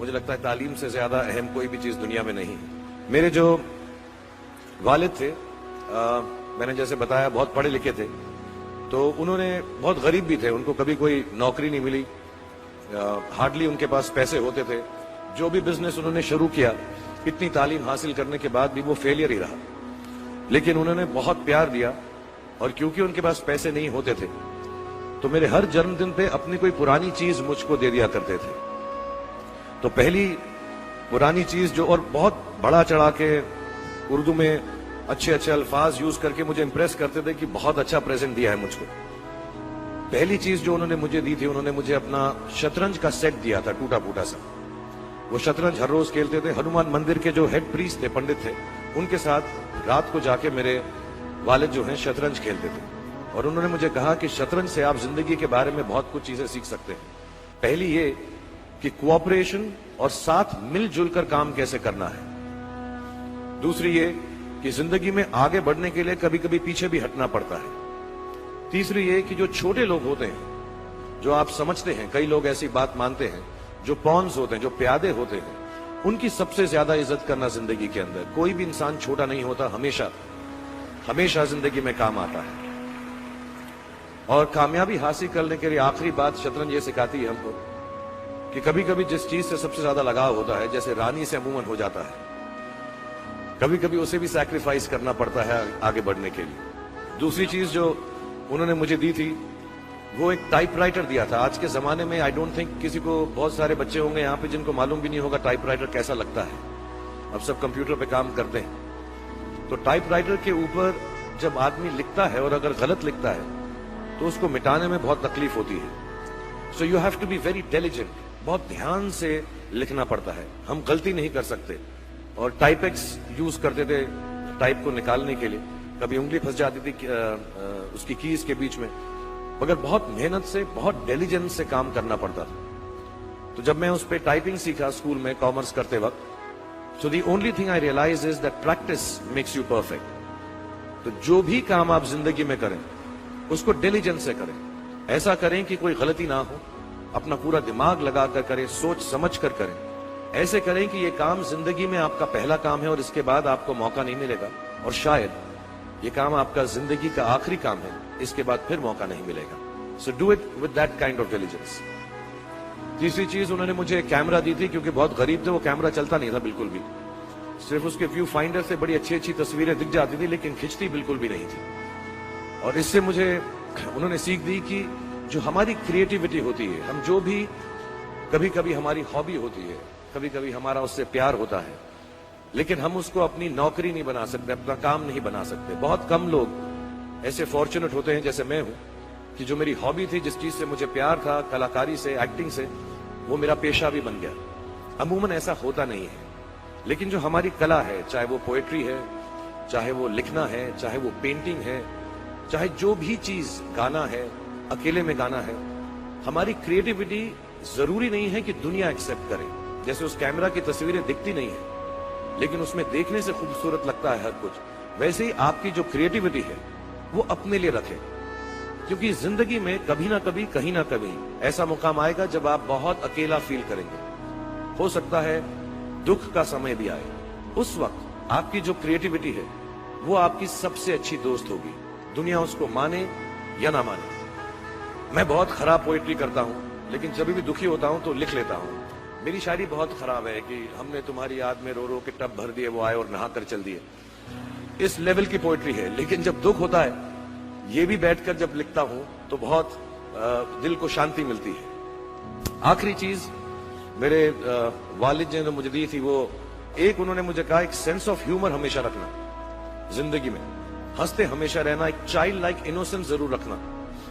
मुझे लगता है तालीम से ज्यादा अहम कोई भी चीज दुनिया में नहीं है। मेरे जो वालिद थे, मैंने जैसे बताया बहुत पढ़े लिखे थे, तो उन्होंने बहुत गरीब भी थे, उनको कभी कोई नौकरी नहीं मिली, हार्डली उनके पास पैसे होते थे। जो भी बिजनेस उन्होंने शुरू किया, इतनी तालीम हासिल करने के बाद भी वो फेलियर ही रहा। लेकिन उन्होंने बहुत प्यार दिया, और क्योंकि उनके पास पैसे नहीं होते थे तो मेरे हर जन्मदिन पे अपनी कोई पुरानी चीज मुझको दे दिया करते थे। तो पहली पुरानी चीज जो, और बहुत बड़ा चढ़ा के उर्दू में अच्छे अच्छे अल्फाज यूज करके मुझे इंप्रेस करते थे कि बहुत अच्छा प्रेजेंट दिया है मुझको। पहली चीज जो उन्होंने मुझे दी थी, उन्होंने मुझे अपना शतरंज का सेट दिया था, टूटा फूटा सा। वो शतरंज हर रोज खेलते थे। हनुमान मंदिर के जो हेड प्रीस्ट थे, पंडित थे, उनके साथ रात को जाके मेरे वालिद जो हैं शतरंज खेलते थे। और उन्होंने मुझे कहा कि शतरंज से आप जिंदगी के बारे में बहुत कुछ चीजें सीख सकते हैं। पहली ये कि कोऑपरेशन और साथ मिलजुल कर काम कैसे करना है। दूसरी ये कि जिंदगी में आगे बढ़ने के लिए कभी कभी पीछे भी हटना पड़ता है। तीसरी ये कि जो छोटे लोग होते हैं, जो आप समझते हैं, कई लोग ऐसी बात मानते हैं, जो पॉन्स होते हैं, जो प्यादे होते हैं, उनकी सबसे ज्यादा इज्जत करना जिंदगी के अंदर। कोई भी इंसान छोटा नहीं होता, हमेशा हमेशा जिंदगी में काम आता है। और कामयाबी हासिल करने के लिए आखिरी बात शतरंज ये सिखाती है हमको कि कभी कभी जिस चीज से सबसे ज्यादा लगाव होता है, जैसे रानी से अमूमन हो जाता है, कभी कभी उसे भी सैक्रिफाइस करना पड़ता है आगे बढ़ने के लिए। दूसरी चीज जो उन्होंने मुझे दी थी, वो एक टाइपराइटर दिया था। आज के जमाने में आई डोंट थिंक किसी को, बहुत सारे बच्चे होंगे यहाँ पे जिनको मालूम भी नहीं होगा टाइपराइटर कैसा लगता है। अब सब कंप्यूटर पे काम करते हैं। तो टाइपराइटर के ऊपर जब आदमी लिखता है और अगर गलत लिखता है तो उसको मिटाने में बहुत तकलीफ होती है। So you have to be very intelligent, बहुत ध्यान से लिखना पड़ता है। हम गलती नहीं कर सकते। और टाइपेक्स यूज करते थे टाइप को निकालने के लिए, कभी उंगली फंस जाती थी उसकी कीज के बीच में, मगर बहुत मेहनत से, बहुत डिलीजेंस से काम करना पड़ता था। तो जब मैं उस पर टाइपिंग सीखा स्कूल में कॉमर्स करते वक्त, so the only thing I realise is that practice makes you perfect. तो जो भी काम आप जिंदगी में करें उसको डिलीजेंस से करें। ऐसा करें कि कोई गलती ना हो, अपना पूरा दिमाग लगाकर करें, सोच समझ कर करें। ऐसे करें कि ये काम जिंदगी में आपका पहला काम है और इसके बाद आपको मौका नहीं मिलेगा, और शायद ये काम आपका जिंदगी का आखिरी काम है, इसके बाद फिर मौका नहीं मिलेगा। So do it with that kind of diligence. तीसरी चीज उन्होंने मुझे कैमरा दी थी, क्योंकि बहुत गरीब थे, वो कैमरा चलता नहीं था बिल्कुल भी। सिर्फ उसके व्यू फाइंडर से बड़ी अच्छी अच्छी तस्वीरें दिख जाती थी, लेकिन खिंचती बिल्कुल भी नहीं थी। और इससे मुझे उन्होंने सीख दी कि जो हमारी क्रिएटिविटी होती है, हम जो भी, कभी कभी हमारी हॉबी होती है, कभी कभी हमारा उससे प्यार होता है, लेकिन हम उसको अपनी नौकरी नहीं बना सकते, अपना काम नहीं बना सकते। बहुत कम लोग ऐसे फॉर्चुनेट होते हैं जैसे मैं हूं कि जो मेरी हॉबी थी, जिस चीज से मुझे प्यार था, कलाकारी से, एक्टिंग से, वो मेरा पेशा भी बन गया। अमूमन ऐसा होता नहीं है। लेकिन जो हमारी कला है, चाहे वो पोएट्री है, चाहे वो लिखना है, चाहे वो पेंटिंग है, चाहे जो भी चीज, गाना है, अकेले में गाना है, हमारी क्रिएटिविटी जरूरी नहीं है कि दुनिया एक्सेप्ट करे। जैसे उस कैमरा की तस्वीरें दिखती नहीं है, लेकिन उसमें देखने से खूबसूरत लगता है हर कुछ, वैसे ही आपकी जो क्रिएटिविटी है वो अपने लिए रखें। क्योंकि जिंदगी में कभी ना कभी, कहीं ना कभी ऐसा मुकाम आएगा जब आप बहुत अकेला फील करेंगे। हो सकता है दुख का समय भी आए। उस वक्त आपकी जो क्रिएटिविटी है वो आपकी सबसे अच्छी दोस्त होगी, दुनिया उसको माने या ना माने। मैं बहुत खराब पोएट्री करता हूं, लेकिन जब भी दुखी होता हूं तो लिख लेता हूं। मेरी शायरी बहुत खराब है कि हमने तुम्हारी याद में रो रो के टब भर दिए, वो आए और नहा कर चल दिए। इस लेवल की पोएट्री है। लेकिन जब दुख होता है, ये भी बैठकर जब लिखता हूं तो बहुत दिल को शांति मिलती है। आखिरी चीज मेरे वालिद जी ने मुझे दी थी, वो एक उन्होंने मुझे कहा, एक सेंस ऑफ ह्यूमर हमेशा रखना जिंदगी में, हंसते हमेशा रहना, एक चाइल्ड लाइक इनोसेंस जरूर रखना।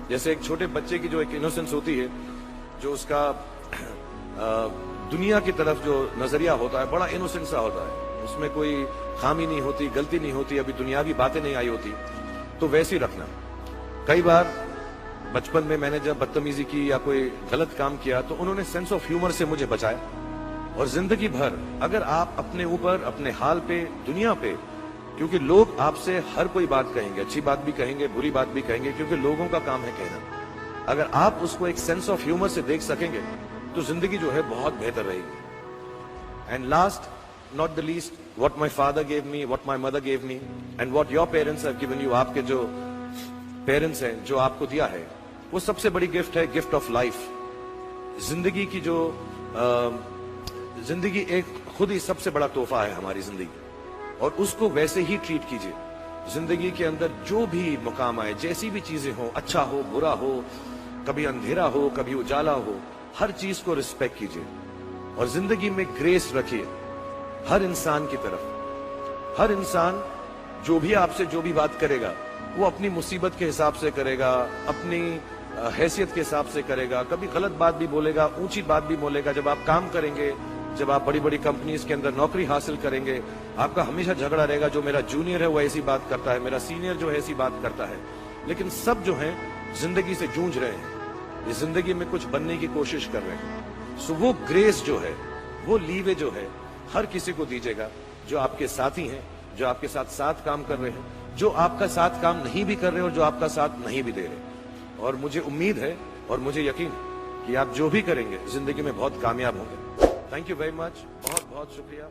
जैसे एक छोटे बच्चे की जो एक इनोसेंस होती है, जो उसका दुनिया की तरफ जो नजरिया होता है, बड़ा इनोसेंस सा होता है, उसमें कोई खामी नहीं होती, गलती नहीं होती, अभी दुनियावी बातें नहीं आई होती, तो वैसे ही रखना। कई बार बचपन में मैंने जब बदतमीजी की या कोई गलत काम किया तो उन्होंने सेंस ऑफ ह्यूमर से मुझे बचाया। और जिंदगी भर अगर आप अपने ऊपर, अपने हाल पे, दुनिया पे, क्योंकि लोग आपसे हर कोई बात कहेंगे, अच्छी बात भी कहेंगे, बुरी बात भी कहेंगे, क्योंकि लोगों का काम है कहना। अगर आप उसको एक सेंस ऑफ ह्यूमर से देख सकेंगे तो जिंदगी जो है बहुत बेहतर रहेगी। And last, not the least, what my father gave me, what my mother gave me, and what your parents have given you, आपके जो पेरेंट्स हैं, जो आपको दिया है, वो सबसे बड़ी गिफ्ट है, गिफ्ट ऑफ लाइफ। जिंदगी की जो जिंदगी एक खुद ही सबसे बड़ा तोहफा है हमारी जिंदगी, और उसको वैसे ही ट्रीट कीजिए। जिंदगी के अंदर जो भी मुकाम आए, जैसी भी चीजें हो, अच्छा हो बुरा हो, कभी अंधेरा हो कभी उजाला हो, हर चीज को रिस्पेक्ट कीजिए और जिंदगी में ग्रेस रखिए हर इंसान की तरफ। हर इंसान जो भी आपसे जो भी बात करेगा, वो अपनी मुसीबत के हिसाब से करेगा, अपनी हैसियत के हिसाब से करेगा। कभी गलत बात भी बोलेगा, ऊंची बात भी बोलेगा। जब आप काम करेंगे, जब आप बड़ी बड़ी कंपनीज के अंदर नौकरी हासिल करेंगे, आपका हमेशा झगड़ा रहेगा, जो मेरा जूनियर है वो ऐसी बात करता है, मेरा सीनियर जो है ऐसी बात करता है। लेकिन सब जो है जिंदगी से जूझ रहे हैं, ये जिंदगी में कुछ बनने की कोशिश कर रहे हैं। सो वो ग्रेस जो है, वो लीवे जो है, हर किसी को दीजिएगा जो आपके साथी हैं, जो आपके साथ काम कर रहे हैं, जो आपका साथ काम नहीं भी कर रहे और जो आपका साथ नहीं भी दे रहे। और मुझे उम्मीद है और मुझे यकीन है कि आप जो भी करेंगे जिंदगी में बहुत कामयाब होंगे। थैंक यू वेरी मच, बहुत बहुत शुक्रिया।